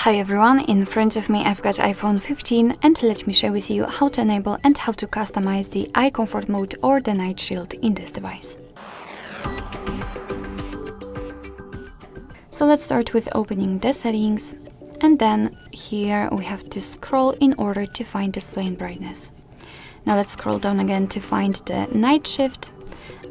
Hi everyone, in front of me I've got iPhone 15 and let me share with you how to enable and how to customize the eye comfort mode or the night shield in this device. So let's start with opening the settings, and then here we have to scroll in order to find display and brightness. Now let's scroll down again to find the night shift.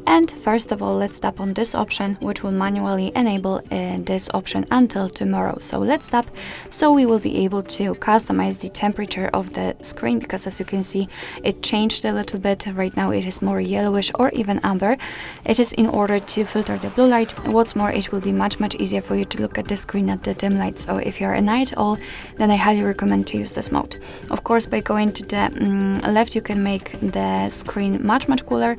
And first of all, let's tap on this option, which will manually enable this option until tomorrow. So let's tap, so we will be able to customize the temperature of the screen, because as you can see, it changed a little bit. Right now it is more yellowish or even amber. It is in order to filter the blue light. What's more, it will be much easier for you to look at the screen at the dim light. So if you're a night owl, then I highly recommend to use this mode. Of course, by going to the left, you can make the screen much cooler.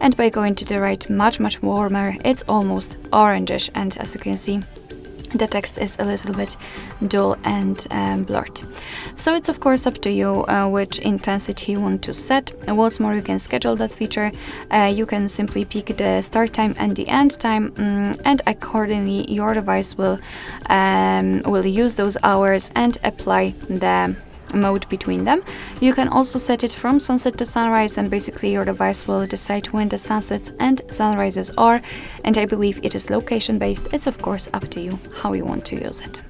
And by going to the right, much warmer. It's almost orangish, and as you can see, the text is a little bit dull and blurred. So it's of course up to you which intensity you want to set. What's more, you can schedule that feature. You can simply pick the start time and the end time, and accordingly your device will use those hours and apply the mode between them. You can also set it from sunset to sunrise, and basically your device will decide when the sunsets and sunrises are, and I believe it is location based. It's of course up to you how you want to use it.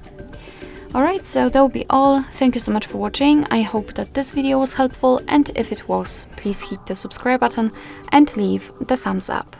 Alright, so that will be all. Thank you so much for watching. I hope that this video was helpful, and if it was, please hit the subscribe button and leave the thumbs up.